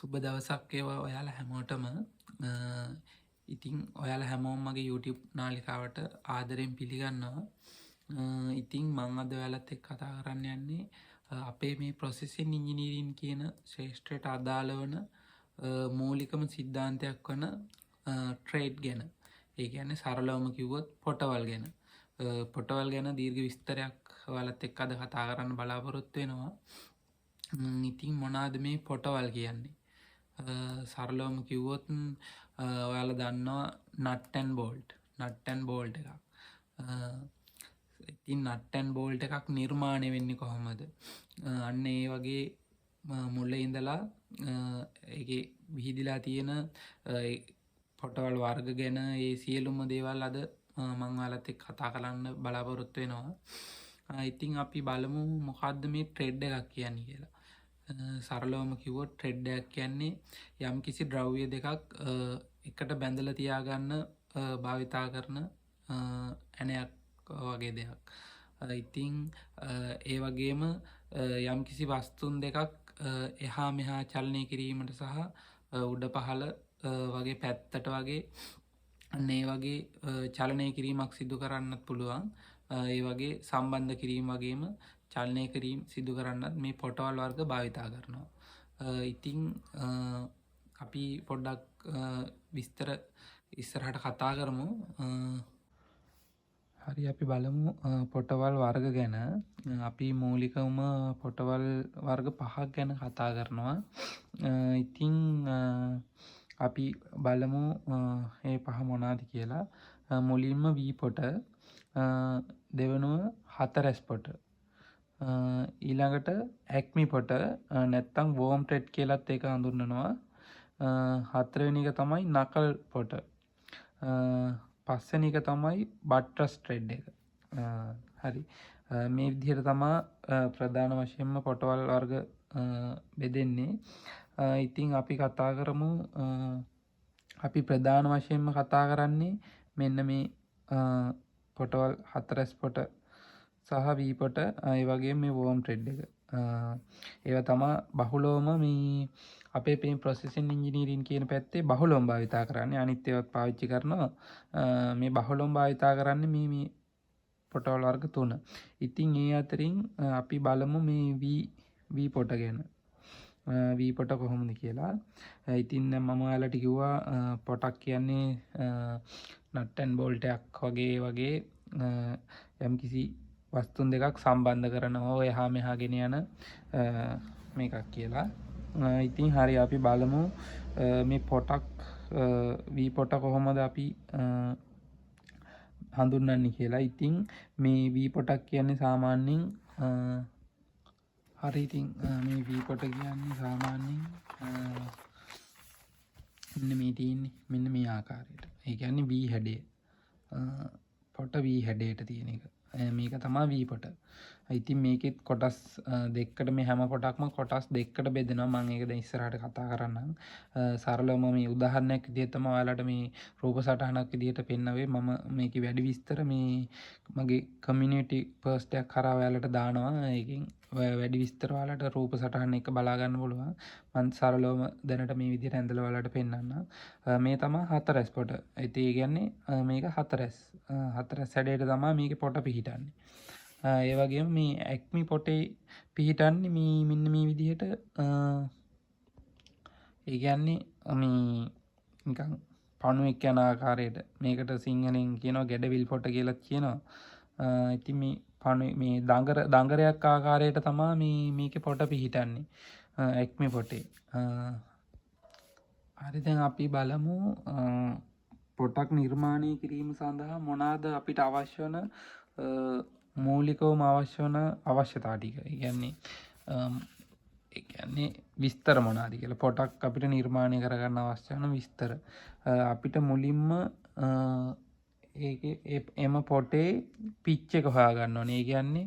සුබ දවසක් වේවා ඔයාලා හැමෝටම. ඉතින් ඔයාලා හැමෝම මගේ YouTube නාලිකාවට ආදරෙන් පිළිගන්නවා. ඉතින් මම අද ඔයාලත් එක්ක කතා කරන්න යන්නේ අපේ මේ ප්‍රොසෙසින් ඉංජිනීරින් කියන ශ්‍රේෂ්ඨයට අදාළ වන මූලිකම සිද්ධාන්තයක් වන ට්‍රේඩ් ගැන. ඒ කියන්නේ සරලවම කිව්වොත් පොටවල් ගැන. පොටවල් ගැන දීර්ඝ විස්තරයක් ඔයාලත් එක්ක අද කතා කරන්න බලාපොරොත්තු වෙනවා. ඉතින් මොනවාද මේ පොටවල් කියන්නේ? සරලවම කිව්වොත් ඔයාලා දන්නවා නට් ඇන්ඩ් බෝල්ට් එකක්. ඉතින් නට් ඇන්ඩ් බෝල්ට් එකක් නිර්මාණය වෙන්නේ කොහොමද? අන්න ඒ වගේ මුල ඉඳලා ඒකේ විහිදිලා තියෙන පොටවල් වර්ග ගැන ඒ සියලුම දේවල් අද මම ඔයාලත් එක්ක කතා කරන්න බලාපොරොත්තු වෙනවා. ඉතින් අපි බලමු මොකද්ද මේ ට්‍රේඩ් එකක් කියන්නේ කියලා. සරලවම කිව්වොත් ට්‍රේඩ් එකක් කියන්නේ යම් කිසි ද්‍රව්‍ය දෙකක් එකට බැඳලා තියාගන්න භාවිතා කරන ඇණයක් වගේ දෙයක්. ඉතින් ඒ වගේම යම් කිසි වස්තුන් දෙකක් එහා මෙහා චලනය කිරීමට සහ උඩ පහළ වගේ පැත්තට වගේ අන්න ඒ වගේ චලනය කිරීමක් සිදු කරන්නත් පුළුවන්. ඒ වගේ සම්බන්ධ කිරීම වගේම චලනය කිරීම සිදු කරන්නත් මේ පොටවල් වර්ග භාවිතා කරනවා. ඉතින් අපි පොඩ්ඩක් විස්තර ඉස්සරහට කතා කරමු. හරි, අපි බලමු පොටවල් වර්ග ගැන. අපි මූලිකවම පොටවල් වර්ග 5ක් ගැන කතා කරනවා. ඉතින් අපි බලමු මේ පහ මොනවාද කියලා. මුලින්ම V පොට, දෙවෙනුව හතරැස් පොට, ඊළඟට ඇක්මි පොට නැත්තම් වෝම් ට්‍රෙඩ් කියලත් ඒක හඳුන්වනවා. හතරවෙනි එක තමයි නකල් පොට. පස්වෙනි එක තමයි බට්‍රස් ට්‍රෙඩ් එක. හරි, මේ විදිහට තමයි ප්‍රධාන වශයෙන්ම පොටවල් වර්ග බෙදෙන්නේ. ඉතින් අපි කතා කරමු, අපි ප්‍රධාන වශයෙන්ම කතා කරන්නේ මෙන්න මේ පොටවල් හතරැස් පොට සහ V පොට, ඒ වගේම මේ වෝම් ට්‍රෙඩ් එක. ඒවා තමයි බහුලවම මේ අපේ මේ ප්‍රොසෙසින් ඉංජිනීරින් කියන පැත්තේ බහුලවම භාවිතා කරන්නේ. අනිත් ඒවාත් පාවිච්චි කරනවා. මේ බහුලවම භාවිතා කරන්නේ මේ පොටවල් වර්ග 3. ඉතින් ඒ අතරින් අපි බලමු මේ V පොට ගැන. V පොට කොහොමද කියලා. ඉතින් මම ඔයාලට කිව්වා පොටක් කියන්නේ නට් ඇන්ඩ් බෝල්ට් එකක් වගේ යම්කිසි වස්තුන් දෙකක් සම්බන්ධ කරනවා එහා මෙහා ගෙන යන මේකක් කියලා. ඉතින් හරි, අපි බලමු මේ පොටක් V පොට කොහොමද අපි හඳුන්වන්නේ කියලා. ඉතින් මේ V පොටක් කියන්නේ සාමාන්‍යයෙන් හරි, ඉතින් මේ V පොට කියන්නේ සාමාන්‍යයෙන් මෙන්න මේ තියෙන්නේ මෙන්න මේ ආකාරයට. ඒ කියන්නේ V හැඩය. පොට V හැඩයට තියෙන එක. මේක තමයි V පොට. ඉතින් මේකෙත් කොටස් දෙකකට, මේ හැම පොටක්ම කොටස් දෙකකට බෙදෙනවා. මම ඒක දැන් ඉස්සරහට කතා කරන්නම්. සරලවම මේ උදාහරණයක් විදිහට තමයි ඔයාලට මේ රූප සටහනක් විදිහට පෙන්නවේ. මම මේකේ වැඩි විස්තර මේ මගේ කමියුනිටි පෝස්ට් එකක් කරා ඔයාලට දානවා. ඒකෙන් වැඩි විස්තර ඔයාලට රූප සටහන එක බලා ගන්න පුළුවන්. මම සරලවම දැනට මේ විදිහට ඇඳලා ඔයාලට පෙන්නන්නම්. මේ තමයි හතරැස් පොට. ඒ කියන්නේ මේක හතරැස් හැඩයට තමයි මේකේ පොට පිහිටන්නේ. ඒ වගේම මේ ඇක්මි පොටේ පිහිටන්නේ මෙන්න මේ විදිහට. ඒ කියන්නේ මේ නිකන් පණුවෙක් යන ආකාරයට. මේකට සිංහලෙන් කියනවා ගැඩවිල් පොට කියලා කියනවා. ඉතින් මේ මේ දඟරයක් ආකාරයට තමයි මේකේ පොට පිහිටන්නේ ඇක්මි පොටේ. හරි, දැන් අපි බලමු පොටක් නිර්මාණය කිරීම සඳහා මොනවාද අපිට අවශ්‍ය වන මූලිකවම අවශ්‍ය වන අවශ්‍යතා ටික. ඒ කියන්නේ විස්තර මොනවාද කියලා. පොටක් අපිට නිර්මාණය කරගන්න අවශ්‍ය වන විස්තර. අපිට මුලින්ම එම පොටේ පිච් එක හොයාගන්න ඕනේ. ඒ කියන්නේ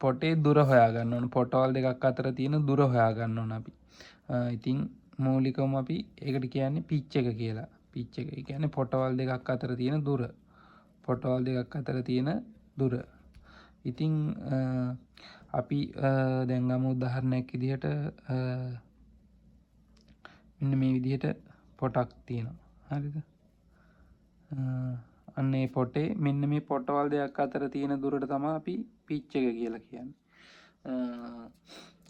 පොටේ දුර හොයාගන්න ඕනේ. පොටවල් දෙකක් අතර තියෙන දුර හොයාගන්න ඕනේ අපි. ඉතින් මූලිකවම අපි ඒකට කියන්නේ පිච් එක කියලා. පිච් එක. ඒ කියන්නේ පොටවල් දෙකක් අතර තියෙන දුර. ඉතින් අපි දැන් ගමු උදාහරණයක් විදිහට මෙන්න මේ විදිහට පොටක් තියෙනවා. හරිද? අන්න ඒ පොටේ මෙන්න මේ පොටවල් දෙකක් අතර තියෙන දුරට තමයි අපි පිච් එක කියලා කියන්නේ.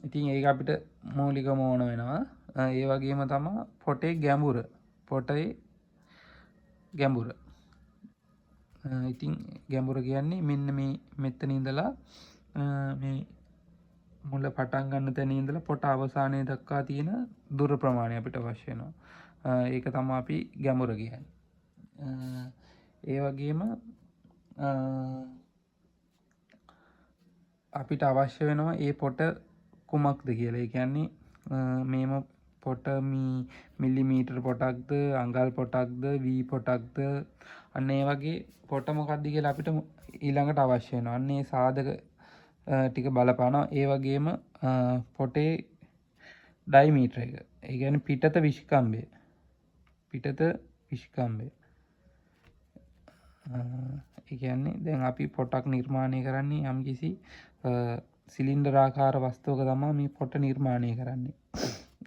ඉතින් ඒක අපිට මූලිකම ඕන වෙනවා. ඒ වගේම තමයි පොටේ ගැඹුර. පොටේ ගැඹුර. ඉතින් ගැඹුර කියන්නේ මෙන්න මේ මෙතන ඉඳලා මේ මුල පටන් ගන්න තැන ඉඳලා පොට අවසානයේ දක්වා තියෙන දුර ප්‍රමාණය අපිට අවශ්‍ය වෙනවා. ඒක තමයි අපි ගැඹුර කියන්නේ. ඒ වගේම අපිට අවශ්‍ය වෙනවා ඒ පොට කුමක්ද කියලා. ඒ කියන්නේ මේම පොට මිලිමීටර් පොටක්ද, අඟල් පොටක්ද, වී පොටක්ද, අන්න ඒ වගේ පොට මොකක්ද කියලා අපිට ඊළඟට අවශ්‍ය වෙනවා. අන්න ඒ සාධක ටික බලපානවා. ඒ වගේම පොටේ ඩයිමීටර එක. ඒ කියන්නේ පිටත විස්කම්භය. පිටත විස්කම්භය. ඒ කියන්නේ දැන් අපි පොටක් නිර්මාණය කරන්නේ යම්කිසි සිලින්ඩරාකාර වස්තුවක තමයි මේ පොට නිර්මාණය කරන්නේ.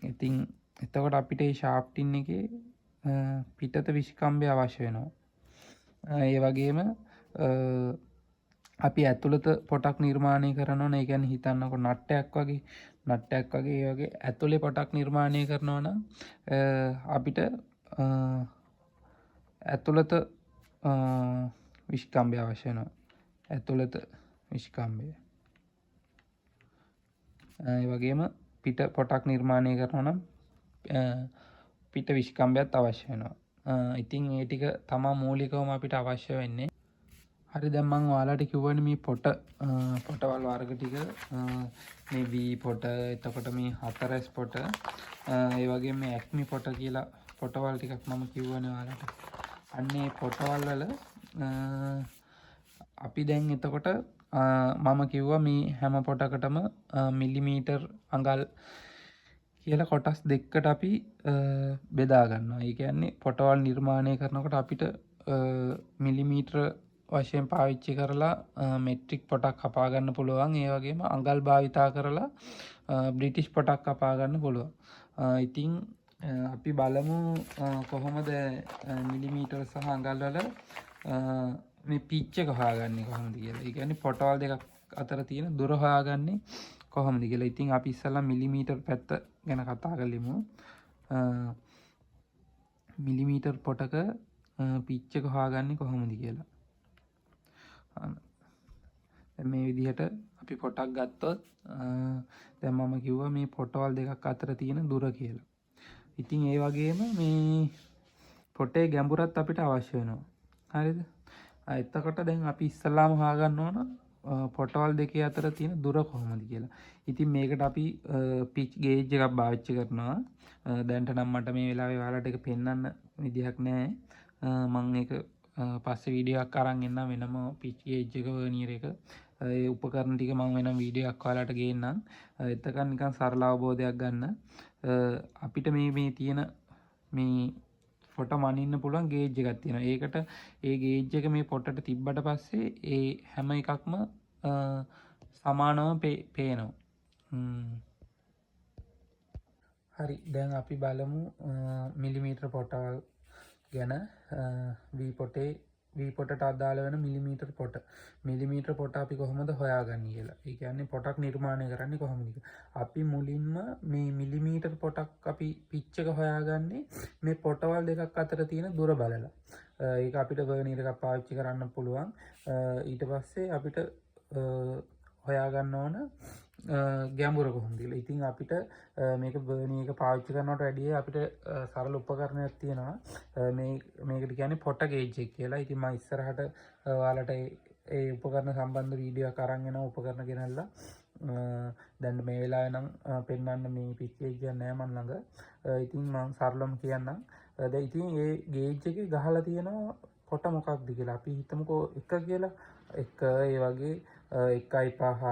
ඉතින් එතකොට අපිට මේ ෂාෆ්ටින් එකේ පිටත විස්කම්භය අවශ්‍ය වෙනවා. ඒ වගේම අපි ඇතුළත පොටක් නිර්මාණය කරනවා නම් ඒ කියන්නේ හිතන්නකො නට්ටයක් වගේ ඒ වගේ ඇතුළේ පොටක් නිර්මාණය කරනවා නම් අපිට ඇතුළත විස්කම්භය අවශ්‍ය වෙනවා. ඇතුළත විස්කම්භය. ඒ වගේම පිට පොටක් නිර්මාණය කරනවා නම් පිට විස්කම්භයත් අවශ්‍ය වෙනවා. ඉතින් ඒ ටික තමයි මූලිකවම අපිට අවශ්‍ය වෙන්නේ. හරි, දැන් මම ඔයාලට කිව්වනේ මේ පොටවල් වර්ග ටික මේ වී පොට, එතකොට මේ හතරස් පොට, ඒ වගේම මේ ඇක්මි පොට කියලා පොටවල් ටිකක් මම කිව්වනේ ඔයාලට. අන්න ඒ පොටවල් වල අපි දැන් එතකොට මම කිව්වා මේ හැම පොටකටම මිලිමීටර් අඟල් කියලා කොටස් දෙකකට අපි බෙදා ගන්නවා. ඒ කියන්නේ පොටවල් නිර්මාණය කරනකොට අපිට මිලිමීටර වශයෙන් පාවිච්චි කරලා මෙට්‍රික් පොටක් කපා ගන්න පුළුවන්. ඒ වගේම අඟල් භාවිතා කරලා බ්‍රිටිෂ් පොටක් කපා ගන්න පුළුවන්. ඉතින් අපි බලමු කොහොමද මිලිමීටර සහ අඟල් වල මේ පිච් එක හොයාගන්නේ කොහොමද කියලා. ඒ කියන්නේ පොටවල් දෙකක් අතර තියෙන දුර හොයාගන්නේ කොහොමද කියලා. ඉතින් අපි ඉස්සෙල්ලා මිලිමීටර් පැත්ත ගැන කතා කරලිමු. මිලිමීටර් පොටක පිච් එක හොයාගන්නේ කොහොමද කියලා. මේ විදිහට අපි පොටක් ගත්තොත් දැන් මම කිව්වා මේ පොටවල් දෙකක් අතර තියෙන දුර කියලා. ඉතින් ඒ වගේම මේ පොටේ ගැඹුරත් අපිට අවශ්‍ය වෙනවා. හරිද? එතකොට දැන් අපි ඉස්සල්ලාම හොයාගන්න ඕන පොටවල් දෙකේ අතර තියෙන දුර කොහොමද කියලා. ඉතින් මේකට අපි පිච් ගේජ් එකක් පාවිච්චි කරනවා. දැන්ට නම් මට මේ වෙලාවේ ඔයාලට ඒක පෙන්වන්න විදිහක් නැහැ. මම ඒක පස්සේ වීඩියෝ එකක් අරන් එන්නම් වෙනම පිච් ගේජ් එක, වර්නියර් එක, ඒ උපකරණ ටික මම වෙනම වීඩියෝ එකක් ඔයාලට ගේන්නම්. එතකන් නිකන් සරල අවබෝධයක් ගන්න. අපිට මේ තියෙන මේ පොට මනින්න පුළුවන් ගේජ් එකක් තියෙනවා. ඒකට ඒ ගේජ් එක මේ පොටට තිබ්බට පස්සේ ඒ හැම එකක්ම සමානව පේනවා. හරි, දැන් අපි බලමු මිලිමීටර පොටවල් ගැන. වී පොටට අදාළ වෙන මිලිමීටර පොට. මිලිමීටර පොට අපි කොහොමද හොයාගන්නේ කියලා. ඒ කියන්නේ පොටක් නිර්මාණය කරන්නේ කොහොමද කියලා. අපි මුලින්ම මේ මිලිමීටර පොටක් අපි පිච් එක හොයාගන්නේ මේ පොටවල් දෙකක් අතර තියෙන දුර බලලා. ඒක අපිට වර්නියර් එකක් පාවිච්චි කරන්න පුළුවන්. ඊට පස්සේ අපිට හොයාගන්න ඕන ගැඹුර කොහොමද කියලා. ඉතින් අපිට මේක වර්නියර් එක පාවිච්චි කරනවට වැඩිය අපිට සරල උපකරණයක් තියෙනවා. මේකට කියන්නේ පොට ගේජ් එක කියලා. ඉතින් මම ඉස්සරහට ඔයාලට ඒ උපකරණ සම්බන්ධ වීඩියෝ එකක් අරන් එනවා. උපකරණ ගෙනල්ලා දැන් මේ වෙලාවේ නම් පෙන්වන්න මේ පිච් ගේජ් එක නෑ මන් ළඟ. ඉතින් මම සරලවම කියන්නම්. දැන් ඉතින් ඒ ගේජ් එකේ ගහලා තියෙනවා පොට මොකක්ද කියලා. අපි හිතමුකෝ 1 කියලා. 1 ඒ වගේ 1.5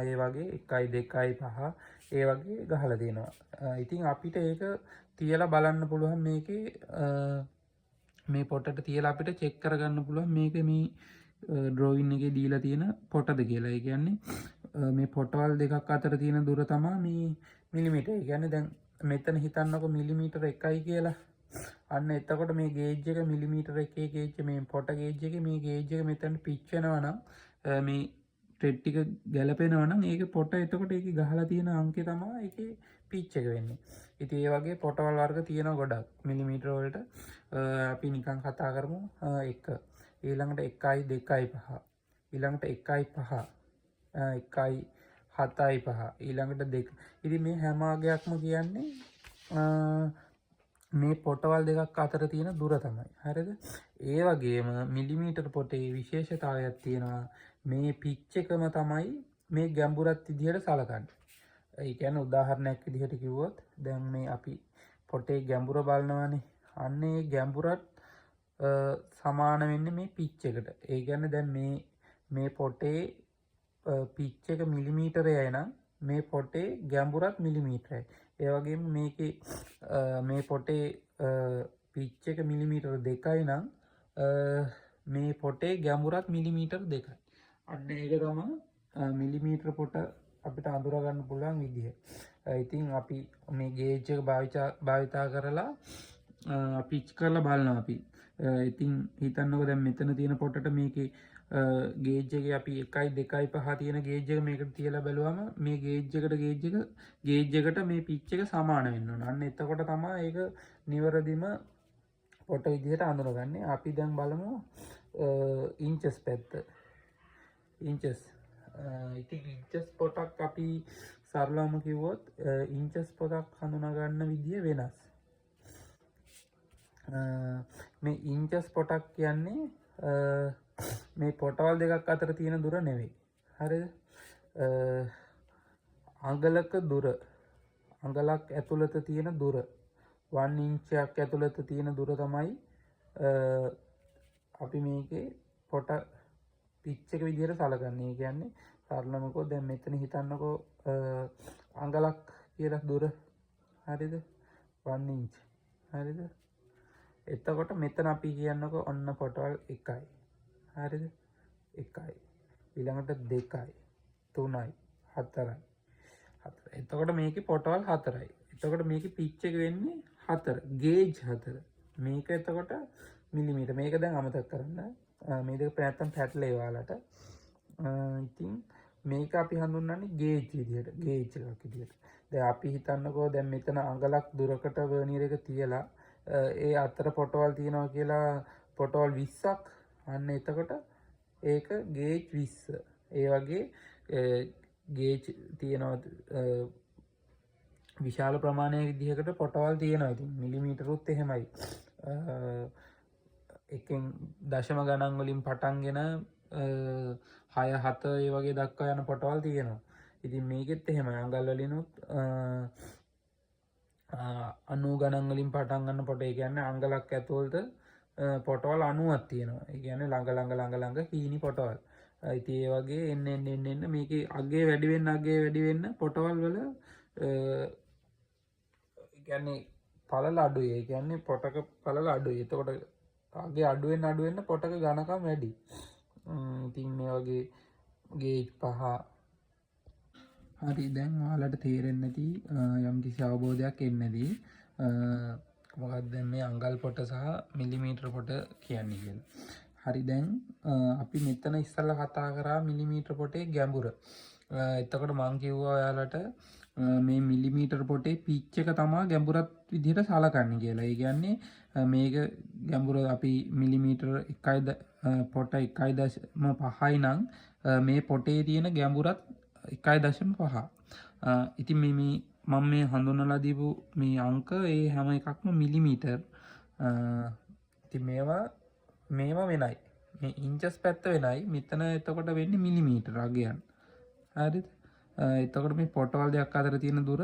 ඒ වගේ 1.2.5 ඒ වගේ ගහලා තියෙනවා. ඉතින් අපිට ඒක තියලා බලන්න පුළුවන් මේකේ මේ පොටට තියලා අපිට චෙක් කරගන්න පුළුවන් මේක මේ ඩ්‍රොයින් එකේ දීලා තියෙන පොටද කියලා. ඒ කියන්නේ මේ පොටවල් දෙකක් අතර තියෙන දුර තමයි මේ මිලිමීටර. ඒ කියන්නේ දැන් මෙතන හිතන්නකො මිලිමීටර 1යි කියලා. අන්න එතකොට මේ ගේජ් එක මිලිමීටර 1 ගේජ් මේ පොට ගේජ් එකේ මේ ගේජ් එක මෙතන පිච් වෙනවා නම් මේ ට්‍රෙඩ් ටික ගැලපෙනවා නම් ඒක පොට එතකොට ඒකේ ගහලා තියෙන අංකය තමයි ඒකේ පිච් එක වෙන්නේ. ඉතින් ඒ වගේ පොටවල් වර්ග තියෙනවා ගොඩක් මිලිමීටර වලට. අපි නිකන් කතා කරමු 1 ඊළඟට 1යි 2යි 5 ඊළඟට 1යි 5 1යි 7යි 5 ඊළඟට 2. ඉතින් මේ හැම ආගයක්ම කියන්නේ මේ පොටවල් දෙකක් අතර තියෙන දුර තමයි. හරිද? ඒ වගේම මිලිමීටර පොටේ විශේෂතාවයක් තියෙනවා. මේ පිච් එකම තමයි මේ ගැඹුරත් විදිහට සලකන්නේ. ඒ කියන්නේ උදාහරණයක් විදිහට කිව්වොත් දැන් මේ අපි පොටේ ගැඹුර බලනවානේ. අන්න ඒ ගැඹුරත් සමාන වෙන්නේ මේ පිච් එකට. ඒ කියන්නේ දැන් මේ පොටේ පිච් එක මිලිමීටරයයි නම් මේ පොටේ ගැඹුරත් මිලිමීටරයි. ඒ වගේම මේකේ මේ පොටේ පිච් එක මිලිමීටර 2යි නම් මේ පොටේ ගැඹුරත් මිලිමීටර 2යි. අන්න ඒක තමයි මිලිමීටර පොට අපිට අඳුර ගන්න පුළුවන් විදිහ. ඉතින් අපි මේ ගේජ් එක භාවිතා කරලා පිච් කරලා බලනවා අපි. ඉතින් හිතන්නකෝ දැන් මෙතන තියෙන පොටට මේකේ ගේජ් එකේ අපි 1යි 2යි 5 තියෙන ගේජ් එක මේකට තියලා බැලුවම මේ ගේජ් එකට මේ පිච් එක සමාන වෙන්න ඕන. අන්න එතකොට තමයි ඒක නිවැරදිම පොට විදිහට අඳුනගන්නේ. අපි දැන් බලමු ඉන්චස් පැත්ත. ඉන්චස් ඉතින් ඉන්චස් පොටක් අපි සරලවම කිව්වොත් ඉන්චස් පොතක් හඳුනා ගන්න විදිය වෙනස්. මේ ඉන්චස් පොටක් කියන්නේ මේ පොටවල් දෙකක් අතර තියෙන දුර නෙවෙයි. හරිද? අඟලක දුර, අඟලක් ඇතුළත තියෙන දුර, 1 ඉන්චයක් ඇතුළත තියෙන දුර තමයි අපි මේකේ පොට පිච් එක විදිහට සලකන්නේ. ඒ කියන්නේ සරලවමකෝ දැන් මෙතන හිතන්නකෝ අඟලක් කියලා දුර. හරිද? 1 ඉන්ච්. හරිද? එතකොට මෙතන අපි කියන්නකෝ ඔන්න පොටවල් 1යි. හරිද? 1යි. ඊළඟට 2යි 3යි 4යි. එතකොට මේකේ පොටවල් 4යි. එතකොට මේකේ පිච් එක වෙන්නේ 4. ගේජ් 4. මේක එතකොට මිලිමීටර. මේක දැන් අමතක කරන්න. මේ දෙක නැත්තම් පැටලේ ඔයාලට. ඉතින් මේක අපි හඳුන්වන්නේ ගේජ් විදිහට. ගේජ් එකක් විදිහට. දැන් අපි හිතන්නකෝ දැන් මෙතන අඟලක් දුරකට වර්නියර් එක තියලා ඒ අතර පොටවල් තියෙනවා කියලා පොටවල් 20ක්. අන්න එතකොට ඒක ගේජ් 20. ඒ වගේ ගේජ් තියෙනවා විශාල ප්‍රමාණයක් විදිහකට පොටවල් තියෙනවා. ඉතින් මිලිමීටරුත් එහෙමයි. එකෙන් දශම ගණන් වලින් පටන්ගෙන 6 7 ඒ වගේ දක්වා යන පොටවල් තියෙනවා. ඉතින් මේකෙත් එහෙමයි. අඟල් වලිනුත් 90 ගණන් වලින් පටන් ගන්න පොට. ඒ කියන්නේ අඟලක් ඇතුළත පොටවල් 90ක් තියෙනවා. ඒ කියන්නේ ළඟ හීනි පොටවල්. ඉතින් ඒ වගේ එන්න මේකේ අගය වැඩි වෙන්න පොටවල් වල ඒ කියන්නේ පළල අඩුයි. ඒ කියන්නේ පොටක පළල අඩුයි. එතකොට අගය අඩු වෙන්න පොටක ඝනකම් වැඩි. ඉතින් මේ වගේ ගේජ් 5 හරි දැන් ඔයාලට තේරෙන්නේ නැති යම්කිසි අවබෝධයක් එන්නේ නැති මොකක්ද මේ අඟල් පොට සහ මිලිමීටර පොට කියන්නේ කියලා. හරි දැන් අපි මෙතන ඉස්සල්ලා කතා කරා මිලිමීටර පොටේ ගැඹුර. එතකොට මම කිව්වා ඔයාලට මේ මිලිමීටර පොටේ පිච් එක තමයි ගැඹුරත් විදිහට සලකන්නේ කියලා. ඒ කියන්නේ මේක ගැඹුර අපි මිලිමීටර 1යි පොට 1.5යි නම් මේ පොටේ තියෙන ගැඹුරත් 1.5. ඉතින් මම මේ හඳුන්වලා දීපු මේ අංක ඒ හැම එකක්ම මිලිමීටර්. ඉතින් මේවා වෙනයි. මේ ඉන්චස් පැත්ත වෙනයි. මෙතන එතකොට වෙන්නේ මිලිමීටර අගයන්. හරිද? එතකොට මේ පොටවල් දෙකක් අතර තියෙන දුර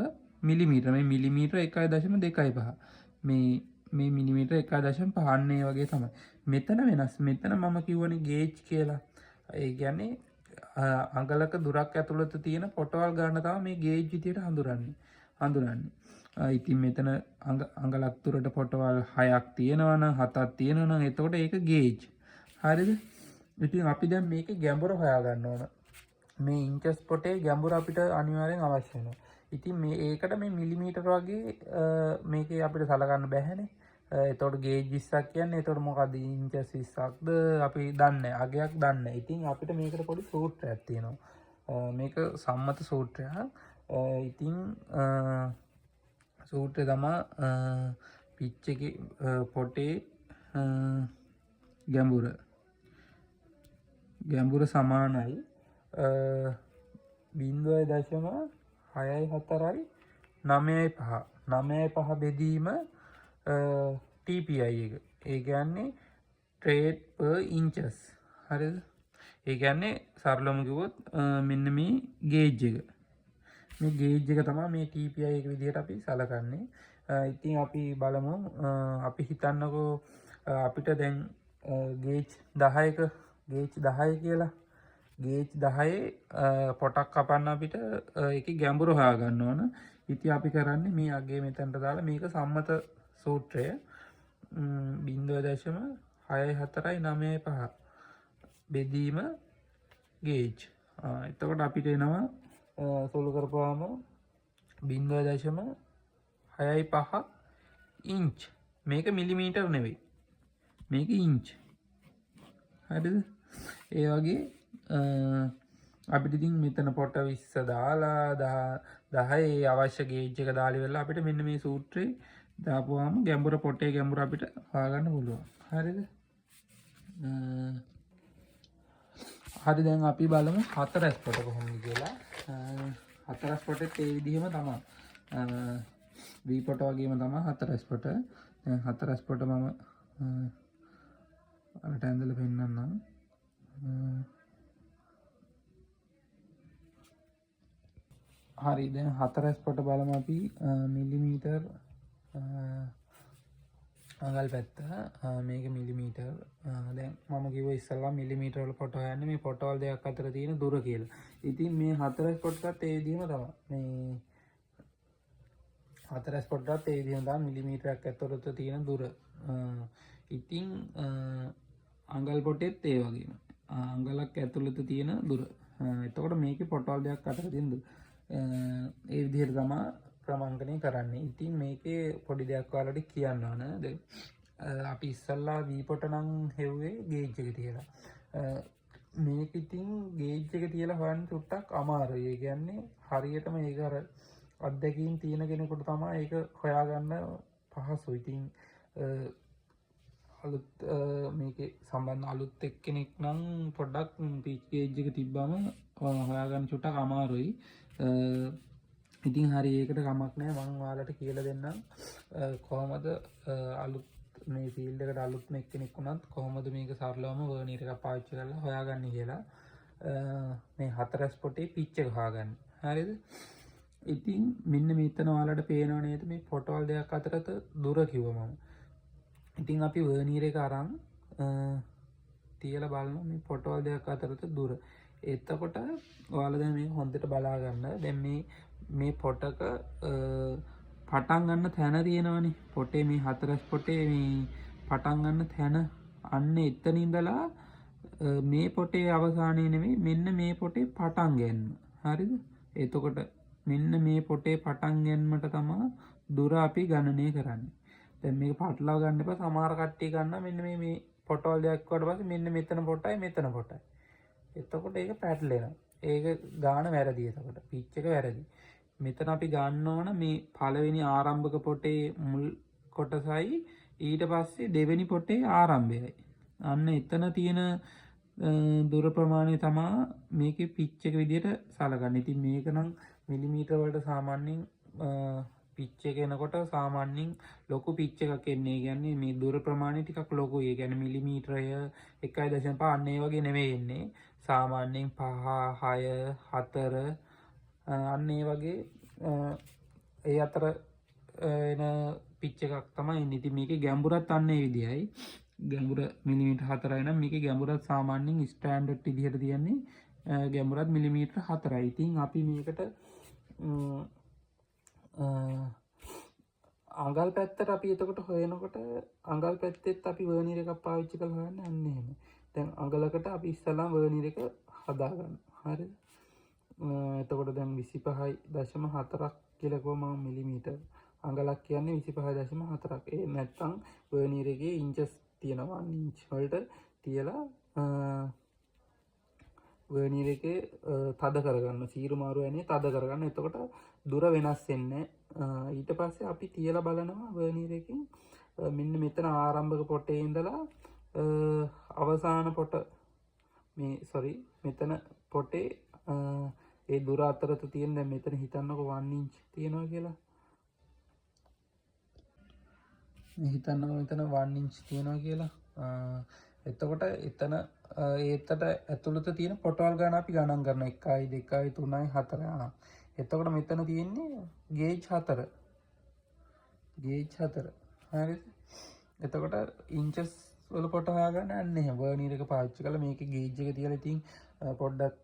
මිලිමීටර. මේ මිලිමීටර 1.25. මේ මිලිමීටර 1.5 අන්න ඒ වගේ තමයි. මෙතන වෙනස්. මෙතන මම කියවනේ ගේජ් කියලා. ඒ කියන්නේ අඟලක දුරක් ඇතුළත තියෙන පොටවල් ගන්න තමයි මේ ගේජ් විදියට හඳුනන්නේ. ඉතින් මෙතන අඟලක් දුරට පොටවල් 6ක් තියෙනවා නම් 7ක් තියෙනවා නම් එතකොට ඒක ගේජ්. හරිද? ඉතින් අපි දැන් මේකේ ගැඹුර හොයාගන්න ඕන. මේ ඉන්චස් පොටේ ගැඹුර අපිට අනිවාර්යෙන් අවශ්‍ය වෙනවා. ඉතින් මේ ඒකට මේ මිලිමීටර වගේ මේකේ අපිට සලකන්න බැහැනේ. එතකොට ගේජ් 20ක් කියන්නේ එතකොට මොකද්ද ඉන්චස් 20ක්ද අපි දන්නේ අගයක් දන්නේ. ඉතින් අපිට මේකට පොඩි සූත්‍රයක් තියෙනවා. මේක සම්මත සූත්‍රයක්. ඉතින් සූත්‍රය තමයි පිච් එකේ පොටේ ගැඹුර සමානයි 0.649.5 බෙදීම TPI එක. ඒ කියන්නේ trade per inches. හරිද? ඒ කියන්නේ සරලවම කිව්වොත් මෙන්න මේ ගේජ් එක. මේ ගේජ් එක තමයි මේ TPI එක විදිහට අපි සලකන්නේ. ඉතින් අපි බලමු අපි හිතන්නකෝ අපිට දැන් ගේජ් 10ක ගේජ් 10 කියලා ගේජ් 10 පොටක් කපන්න අපිට ඒකේ ගැඹුර හොයාගන්න ඕන. ඉතින් අපි කරන්නේ මේ අගේ මෙතනට දාලා මේක සම්මත සූත්‍රය 0.649.5 බෙදීම ගේජ්. එතකොට අපිට එනවා සොලු කරපුවාම 0.65 ඉන්ච්. මේක මිලිමීටර් නෙවෙයි. මේක ඉන්ච්. හරිද? ඒ වගේ අපිට ඉතින් මෙතන පොට 20 දාලා 10 අවශ්‍ය ගේජ් එක දාලි වෙලා අපිට මෙන්න මේ සූත්‍රේ දාපුවාම ගැඹුර පොටේ ගැඹුර අපිට හොයාගන්න පුළුවන්. හරිද? හරි දැන් අපි බලමු හතරස් පොට කොහොමද කියලා. හතරස් පොටෙත් ඒ විදිහම තමයි. V පොට වගේම තමයි හතරස් පොට. දැන් හතරස් පොට මම අරට ඇඳලා පෙන්නන්නම්. හරි දැන් හතරස් පොට බලමු අපි මිලිමීටර් අඟල් පැත්ත මේක මිලිමීටර්. දැන් මම කිව්වා ඉස්සල්ලා මිලිමීටර් වල පොට හොයන්නේ මේ පොටවල් දෙකක් අතර තියෙන දුර කියලා. ඉතින් මේ හතරස් පොටටත් ඒ විදිහම තමයි. මේ හතරස් පොටටත් ඒ විදිහම තමයි මිලිමීටරයක් ඇතුළත තියෙන දුර. ඉතින් අඟල් පොටෙත් ඒ වගේම. අඟලක් ඇතුළත තියෙන දුර. එතකොට මේකේ පොටවල් දෙකක් අතර තියෙන දුර. ඒ විදිහට තමයි ක්‍රමාංකණය කරන්නේ. ඉතින් මේකේ පොඩි දෙයක් ඔයාලට කියන්න ඕන. දැන් අපි ඉස්සල්ලා V පොට නම් හෙව්වේ ගේජ් එක තියලා. මේක ඉතින් ගේජ් එක තියලා හොයන්න චුට්ටක් අමාරුයි. ඒ කියන්නේ හරියටම ඒක අර අත්දැකීම් තියෙන කෙනෙකුට තමයි ඒක හොයාගන්න පහසු. ඉතින් අලුත් මේකේ සම්බන්ධ අලුත් එක්කෙනෙක් නම් පොඩ්ඩක් පිච් ගේජ් එක තිබ්බම හොයාගන්න චුට්ටක් අමාරුයි. ඉතින් හරි ඒකට කමක් නැහැ මම ඔයාලට කියලා දෙන්නම් කොහොමද අලුත් මේ ෆීල්ඩ් එකට අලුත්ම එක්කෙනෙක් වුණත් කොහොමද මේක සරලවම වර්නියර් එකක් පාවිච්චි කරලා හොයාගන්නේ කියලා. මේ හතරස් පොටේ පිච් එක හොයාගන්න. හරිද? ඉතින් මෙන්න මෙතන ඔයාලට පේනව නේද මේ පොටවල් දෙකක් අතරත දුර කිව්වා මම. ඉතින් අපි වර්නියර් එක අරන් තියලා බලමු මේ පොටවල් දෙකක් අතරත දුර. එතකොට ඔයාලා දැන් මේක හොඳට බලා ගන්න. දැන් මේ පොටක පටන් ගන්න තැන තියෙනවනේ. පොටේ මේ හතරස් පොටේ මේ පටන් ගන්න තැන අන්න එතන ඉඳලා මේ පොටේ අවසානයේ නෙමෙයි මෙන්න මේ පොටේ පටන් ගැනීම. හරිද? එතකොට මෙන්න මේ පොටේ පටන් ගැනීමට තමයි දුර අපි ගණනය කරන්නේ. දැන් මේක පටලවා ගන්න එපා. සමහර කට්ටිය ගන්නවා මෙන්න මේ පොටවල් දෙකක් වට පස්සේ මෙන්න මෙතන පොටයි මෙතන පොටයි. එතකොට ඒක පැටලෙනවා. ඒක ගාන වැරදි. එතකොට පිච් එක වැරදි. මෙතන අපි ගන්න ඕන මේ පළවෙනි ආරම්භක පොටේ මුල් කොටසයි ඊට පස්සේ දෙවෙනි පොටේ ආරම්භයයි. අන්න එතන තියෙන දුර ප්‍රමාණය තමයි මේකේ පිච් එක විදිහට සලකන්නේ. ඉතින් මේක නම් මිලිමීටර වලට සාමාන්‍යයෙන් පිච් එක එනකොට සාමාන්‍යයෙන් ලොකු පිච් එකක් එන්නේ. ඒ කියන්නේ මේ දුර ප්‍රමාණය ටිකක් ලොකුයි. ඒ කියන්නේ මිලිමීටරය 1.5 අන්න ඒ වගේ නෙමෙයි එන්නේ. සාමාන්‍යයෙන් 5 6 4 අන්න ඒ වගේ ඒ අතර එන පිච් එකක් තමයි එන්නේ. ඉතින් මේකේ ගැඹුරත් අන්න ඒ විදිහයි. ගැඹුර මිලිමීටර් 4යි නම් මේකේ ගැඹුරත් සාමාන්‍යයෙන් ස්ටෑන්ඩඩ් විදිහට තියන්නේ ගැඹුරත් මිලිමීටර් 4යි. ඉතින් අපි මේකට අඟල් පැත්තට අපි එතකොට හොයනකොට අඟල් පැත්තෙත් අපි වර්නියර් එකක් පාවිච්චි කරලා හොයන්නේ අන්න එහෙම. දැන් අඟලකට අපි ඉස්සලා වර්නියර් එක හදාගන්න. හරිද? එතකොට දැන් 25.4ක් කියලා කිව්වම මිලිමීටර්. අඟලක් කියන්නේ 25.4ක්. ඒ නැත්තම් වර්නියර් එකේ ඉන්චස් තියෙනවා 1 ඉන්ච් වලට තියලා වර්නියර් එකේ තද කරගන්න. සීරු මාරු ඇනේ තද කරගන්න. එතකොට දුර වෙනස් වෙන්නේ ඊට පස්සේ අපි තියලා බලනවා වර්නියර් එකකින් මෙන්න මෙතන ආරම්භක පොටේ ඉඳලා අවසාන පොට මෙතන පොටේ ඒ දුර අතරත තියෙන දැන් මෙතන හිතන්නකො 1 ඉන්ච් තියෙනවා කියලා. හිතන්නකො මෙතන 1 ඉන්ච් තියෙනවා කියලා. එතකොට එතන ඒතට ඇතුළත තියෙන පොටවල් ගන්න අපි ගණන් කරනවා 1 2 3 4. එතකොට මෙතන තියෙන්නේ ගේජ් 4. හරිද? එතකොට ඉන්චස් වල පොට හොයාගන්න යන්නේ නැහැ. වර්නියර් එක පාවිච්චි කරලා මේකේ ගේජ් එක තියලා ඉතින් පොඩ්ඩක්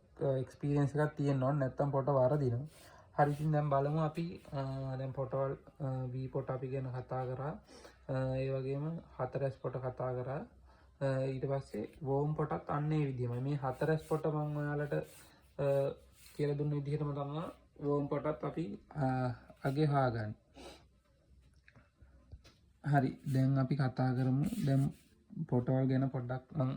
එක්ස්පීරියන්ස් එකක් තියෙන්න ඕන නැත්නම් පොට වරදිනවා. හරි ඉතින් දැන් බලමු අපි දැන් පොටවල් V පොට අපි ගැන කතා කරා. ඒ වගේම 4S පොට කතා කරා. ඊට පස්සේ වෝම් පොටත් අන්න ඒ විදිහමයි. මේ 4S පොට මම ඔයාලට කියලා දුන්න විදිහටම තමයි වෝම් පොටත් අපි අගේ හොයාගන්නේ. හරි දැන් අපි කතා කරමු දැන් පොටවල් ගැන පොඩ්ඩක් මම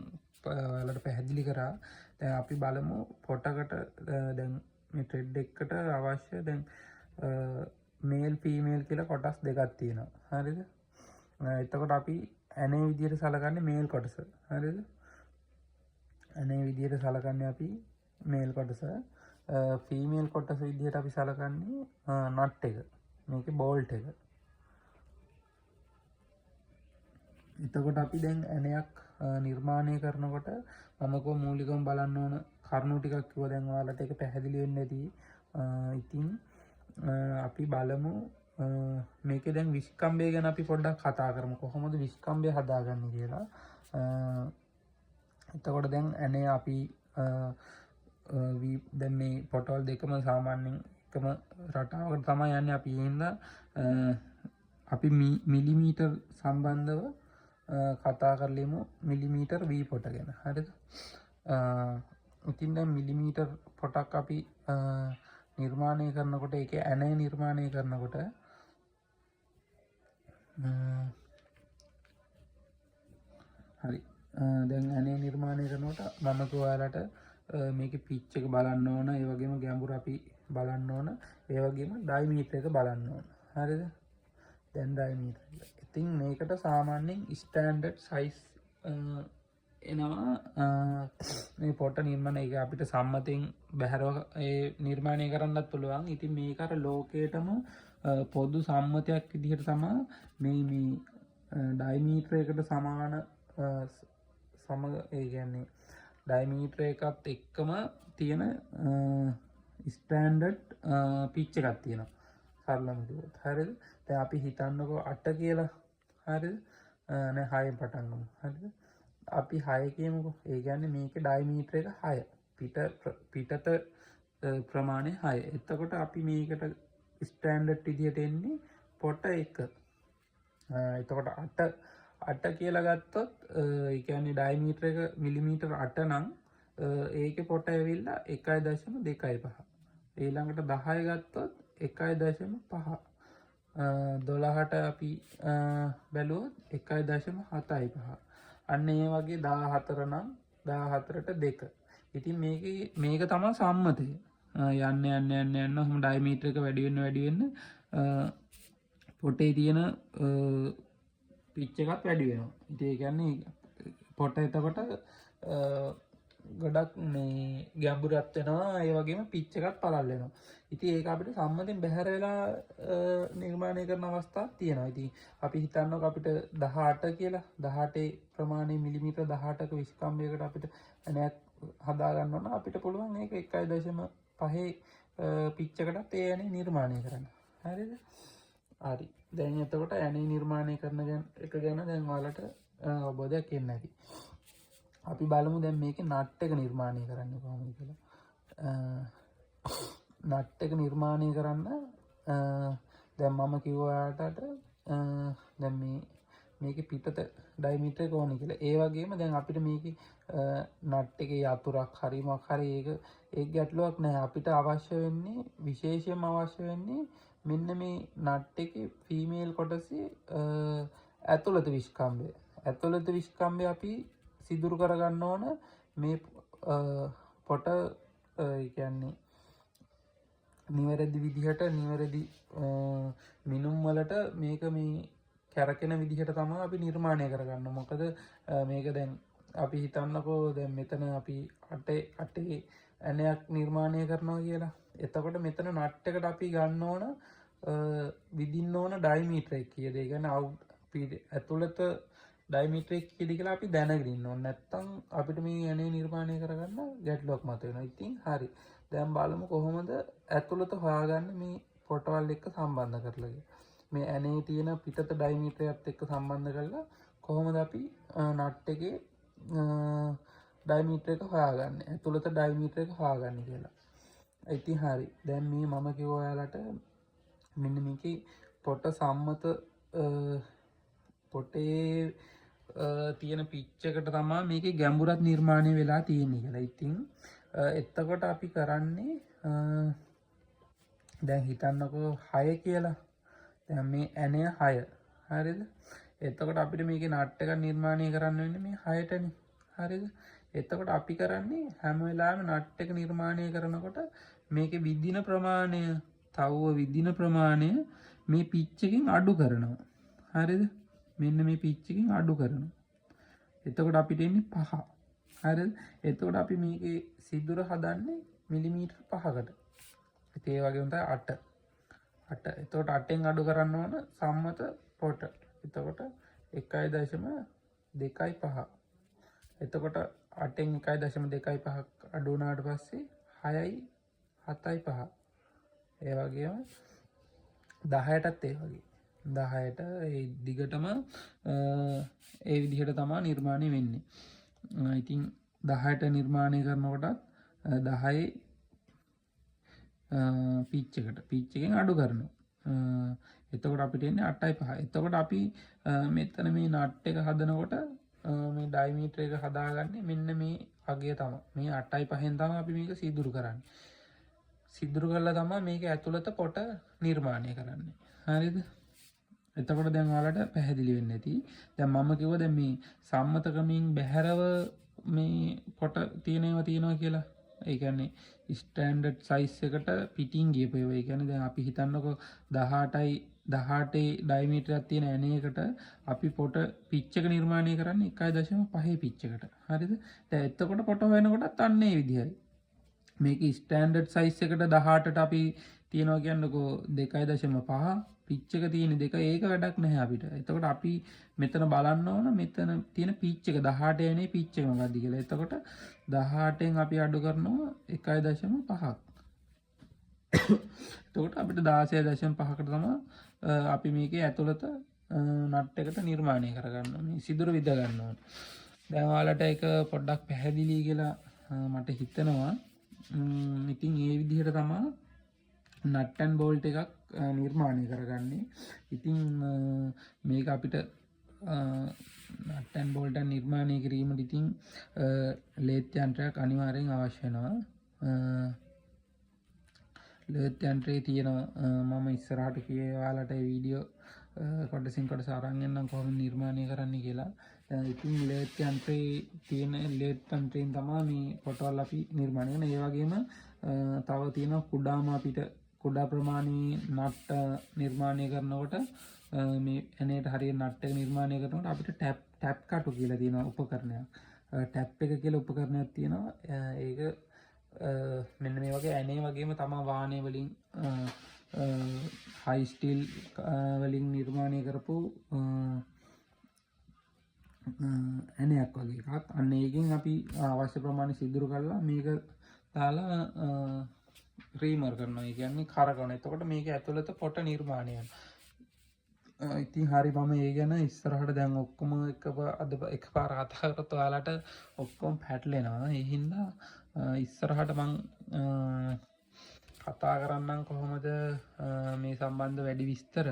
ඔයාලට පැහැදිලි කරා. දැන් අපි බලමු පොටකට දැන් මේ ට්‍රෙඩ් එකකට අවශ්‍ය දැන් මේල් ෆීමේල් කියලා කොටස් දෙකක් තියෙනවා. හරිද? එතකොට අපි ඇනේ විදියට සලකන්නේ මේල් කොටස. හරිද? ඇනේ විදියට සලකන්නේ අපි මේල් කොටස. ෆීමේල් කොටස විදියට අපි සලකන්නේ නට් එක. මේකේ බෝල්ට් එක. එතකොට අපි දැන් ඇනයක් නිර්මාණය කරනකොට මම කො මූලිකවම බලන්න ඕන කරුණු ටිකක් කිව්වා. දැන් ඔයාලට ඒක පැහැදිලි වෙන්නේ නැති. ඉතින් අපි බලමු මේකේ දැන් විස්කම්බය ගැන අපි පොඩ්ඩක් කතා කරමු. කොහොමද විස්කම්බය හදාගන්නේ කියලා. එතකොට දැන් ඇනේ අපි දැන් මේ පොටවල් දෙකම සාමාන්‍යයෙන් එකම රටාවකට තමයි යන්නේ. අපි හින්දා අපි මිලිමීටර් සම්බන්ධව කතා කරලෙමු මිලිමීටර් V පොට ගැන. හරිද? ඉතින් දැන් මිලිමීටර් පොටක් අපි නිර්මාණය කරනකොට ඒකේ ඇනය නිර්මාණය කරනකොට හරි දැන් ඇනේ නිර්මාණය කරනකොට මම ඔයාලට මේකේ පිච් එක බලන්න ඕන. ඒ වගේම ගැඹුර අපි බලන්න ඕන. ඒ වගේම ඩයමීටර් එක බලන්න ඕන. හරිද? දැන් ඩයමීටර් එක. ඉතින් මේකට සාමාන්‍යයෙන් ස්ටෑන්ඩඩ් සයිස් එනවා මේ පොට නිර්මාණය. ඒක අපිට සම්මතයෙන් බැහැරව ඒ නිර්මාණය කරන්නත් පුළුවන්. ඉතින් මේක අර ලෝකයටම පොදු සම්මතයක් විදිහට තමයි මේ ඩයමීටර් එකට සමාන ඒ කියන්නේ ඩයමීටර් එකත් එක්කම තියෙන ස්ටෑන්ඩඩ් පිච් එකක් තියෙනවා. සරලම කිව්වොත්. හරිද? දැන් අපි හිතන්නකෝ 8 කියලා. හරිද? නෑ 6න් පටන් ගමු. හරිද? අපි 6 කියමුකෝ. ඒ කියන්නේ මේකේ ඩයමීටර් එක 6. පිටත ප්‍රමාණය 6. එතකොට අපි මේකට ස්ටෑන්ඩඩ් විදියට එන්නේ පොට 1. එතකොට 8 කියලා ගත්තොත් ඒ කියන්නේ ඩයමීටර් එක මිලිමීටර් 8 නම් ඒකේ පොට ඇවිල්ලා 1.25. ඊළඟට 10 ගත්තොත් 1.5. 12ට අපි බැලුවොත් 1.75. අන්න ඒ වගේ 14 නම් 14ට 2. ඉතින් මේක තමයි සම්මතය. යන්න ඔහොම ඩයමීටර් එක වැඩි වෙන්න පොටේ තියෙන පිච් එකත් වැඩි වෙනවා. ඉතින් ඒ කියන්නේ පොට එතකොට ගොඩක් මේ ගැඹුරත් වෙනවා. ඒ වගේම පිච් එකත් පළල් වෙනවා. ඉතින් ඒක අපිට සම්මතයෙන් බැහැර වෙලා නිර්මාණය කරන අවස්ථාවක් තියෙනවා. ඉතින් අපි හිතන්නකො අපිට 18 කියලා 18 ප්‍රමාණය මිලිමීටර් 18ක විස්කම්බයකට අපිට ඇනයක් හදා ගන්න ඕන. අපිට පුළුවන් ඒක 1.5 පිච් එකටත් ඒ ඇනේ නිර්මාණය කරන්න. හරිද? හරි. දැන් එතකොට ඇනේ නිර්මාණය කරන එක ගැන දැන් ඔයාලට අවබෝධයක් එන්න ඇති. අපි බලමු දැන් මේකේ නට් එක නිර්මාණය කරන්න කොහොමද කියලා. නට් එක නිර්මාණය කරන්න දැන් මම කිව්වා ඔයාලට දැන් මේකේ පිටත ඩයමීටර් එක ඕනේ කියලා. ඒ වගේම දැන් අපිට මේකේ නට් එකේ යතුරක් හරි මොකක් හරි ඒක ගැටලුවක් නැහැ. අපිට අවශ්‍ය වෙන්නේ විශේෂයෙන්ම අවශ්‍ය වෙන්නේ මෙන්න මේ නට් එකේ ෆීමේල් කොටසේ ඇතුළත විස්කම්බය අපි සිදුරු කරගන්න ඕන මේ පොට කියන්නේ නිවැරදි විදිහට නිවැරදි මිනුම් වලට මේක මේ කැරකෙන විදිහට තමයි අපි නිර්මාණය කරගන්න. මොකද මේක දැන් අපි හිතන්නකෝ දැන් මෙතන අපි අටේ ඇණයක් නිර්මාණය කරනවා කියලා. එතකොට මෙතන නට් එකට අපි ගන්න ඕන විදින්න ඕන ඩයමීටර් එක කීයද? ඒ කියන්නේ ඇතුළත ඩයමීටර් එක කීයද කියලා අපි දැනගෙන ඉන්න ඕන. නැත්තම් අපිට මේ ඇණේ නිර්මාණය කරගන්න ගැටලුවක් මතුවෙනවා. ඉතින් හරි. දැන් බලමු කොහොමද ඇතුළත හොයාගන්නේ මේ පොටවල් එක්ක සම්බන්ධ කරලා. මේ ඇනේ තියෙන පිටත ඩයමීටරයත් එක්ක සම්බන්ධ කරලා කොහොමද අපි නට් එකේ ඩයමීටර එක හොයාගන්නේ, ඇතුළත ඩයමීටර එක හොයාගන්නේ කියලා. ඉතින් හරි. දැන් මේ මම කිව්වා ඔයාලට මෙන්න මේකේ පොට සම්මත පොටේ තියෙන පිච් එකට තමයි මේකේ ගැඹුරත් නිර්මාණය වෙලා තියෙන්නේ කියලා. ඉතින් එතකොට අපි කරන්නේ දැන් හිතන්නකෝ 6 කියලා. දැන් මේ ඇණය 6. හරිද? එතකොට අපිට මේකේ නට් එකක් නිර්මාණය කරන්න වෙන්නේ මේ 6ටනේ. හරිද? එතකොට අපි කරන්නේ හැම වෙලාවෙම නට් එක නිර්මාණය කරනකොට මේකේ විදින ප්‍රමාණය, තව්ව විදින ප්‍රමාණය මේ පිච් එකෙන් අඩු කරනවා. හරිද? මෙන්න මේ පිච් එකෙන් අඩු කරනවා. එතකොට අපිට එන්නේ 5. හරිද? එතකොට අපි මේකේ සිදුර හදන්නේ මිලිමීටර් 5කට. ඒ වගේම තමයි 8. එතකොට 8ෙන් අඩු කරන්න ඕන සම්මත පොට. එතකොට 1.25. එතකොට 8ෙන් 1.25ක් අඩු වුණාට පස්සේ 6යි 7යි 5. ඒ වගේම 10ටත් ඒ වගේ. 10ට ඒ දිගටම ඒ විදිහට තමයි නිර්මාණය වෙන්නේ. ඉතින් 10ට නිර්මාණය කරනකොටත් 10 පිච් එකෙන් අඩු කරනවා. එතකොට අපිට එන්නේ 8.5. එතකොට අපි මෙතන මේ නට් එක හදනකොට මේ ඩයමීටර් එක හදාගන්නේ මෙන්න මේ අගය තමයි. මේ 8.5න් තමයි අපි මේක සිදුරු කරන්නේ. සිදුරු කරලා තමයි මේක ඇතුළත පොට නිර්මාණය කරන්නේ. හරිද? එතකොට දැන් ඔයාලට පැහැදිලි වෙන්න ඇති. දැන් මම කිව්වා දැන් මේ සම්මත ක්‍රමයෙන් බැහැරව මේ පොට තියෙනවා කියලා. ඒ කියන්නේ ස්ටෑන්ඩඩ් සයිස් එකට පිටින් ගියපු ඒවා. ඒ කියන්නේ දැන් අපි හිතන්නකෝ 18 ඩයමීටරයක් තියෙන ඇණයකට අපි පොට පිච් එක නිර්මාණය කරන්නේ 1.5 පිච් එකට. හරිද? දැන් එතකොට පොට හොයනකොටත් අන්න ඒ විදිහයි. මේක ස්ටෑන්ඩඩ් සයිස් එකට 18ට අපි තියනවා කියන්නකෝ 2.5 පිච් එක තියෙන දෙක. ඒක වැඩක් නැහැ අපිට. එතකොට අපි මෙතන බලන්න ඕන මෙතන තියෙන පිච් එක 18 යන්නේ පිච් එක මොකක්ද කියලා. එතකොට 18න් අපි අඩු කරනවා 1.5ක්. එතකොට අපිට 16.5කට තමයි අපි මේකේ ඇතුළත නට් එකට නිර්මාණය කරගන්න ඕනේ. සිදුර විද ගන්න ඕනේ. දැන් ඔයාලට ඒක පොඩ්ඩක් පැහැදිලි කියලා මට හිතෙනවා. ඉතින් ඒ විදිහට තමයි නට් ඇන් බෝල්ට් එකක් නිර්මාණය කරගන්නේ. ඉතින් මේක අපිට නට් ඇන් බෝල්ට් එක නිර්මාණය කිරීමට ඉතින් ලේත් යන්ත්‍රයක් අනිවාර්යෙන් අවශ්‍ය වෙනවා. ලේත් යන්ත්‍රයේ තියෙනවා මම ඉස්සරහට කියේ ඔයාලට ඒ වීඩියෝ කොටසින් කොටස අරන් එන්නම් කොහොමද නිර්මාණය කරන්න කියලා. ඉතින් ලේත් යන්ත්‍රයේ තියෙන ලේත් යන්ත්‍රයෙන් තමයි මේ පොටවල් අපි නිර්මාණය කරන්නේ. ඒ වගේම තව තියෙනවා කුඩාම අපිට කුඩා ප්‍රමාණයේ නට් නිර්මාණය කරනකොට මේ ඇනේට හරියට නට් එක නිර්මාණය කරනකොට අපිට ටැප් කටු කියලා තියෙනවා උපකරණයක්. ටැප් එක කියලා උපකරණයක් තියෙනවා. ඒක මෙන්න මේ වගේ ඇනේ වගේම තමයි වාහනේ වලින් හයි ස්ටිල් වලින් නිර්මාණය කරපු ඇනයක් වගේ එකක්. අන්න ඒකෙන් අපි අවශ්‍ය ප්‍රමාණය සිදුරු කරලා මේක දාලා රීමර් කරනවා. ඒ කියන්නේ කරකවනවා. එතකොට මේක ඇතුළත පොට නිර්මාණය වෙනවා. ඉතින් හරි මම ඒ ගැන ඉස්සරහට දැන් ඔක්කොම එකපාර කතා කරත් ඔයාලට ඔක්කොම පැටලෙනවා. ඒ හින්දා ඉස්සරහට මං කතා කරන්නම් කොහොමද මේ සම්බන්ධ වැඩි විස්තර.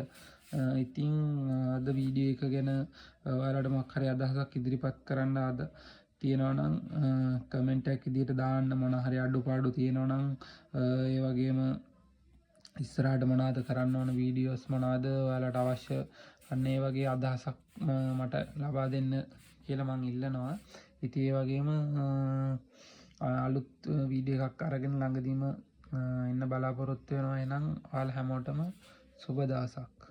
ඉතින් අද වීඩියෝ එක ගැන ඔයාලට මොකක් හරි අදහසක් ඉදිරිපත් කරන්න අද තියෙනවා නම් කමෙන්ට් එකක් විදිහට දාන්න. මොන හරි අඩුපාඩු තියෙනවා නම් ඒ වගේම ඉස්සරහට මොනවද කරන්න ඕන වීඩියෝස් මොනවද ඔයාලට අවශ්‍ය අන්න ඒ වගේ අදහසක් මට ලබා දෙන්න කියලා මං ඉල්ලනවා. ඉතින් ඒ වගේම අලුත් වීඩියෝ එකක් අරගෙන ළඟදීම එන්න බලාපොරොත්තු වෙනවා. එහෙනම් ඔයාලා හැමෝටම සුබ දවසක්.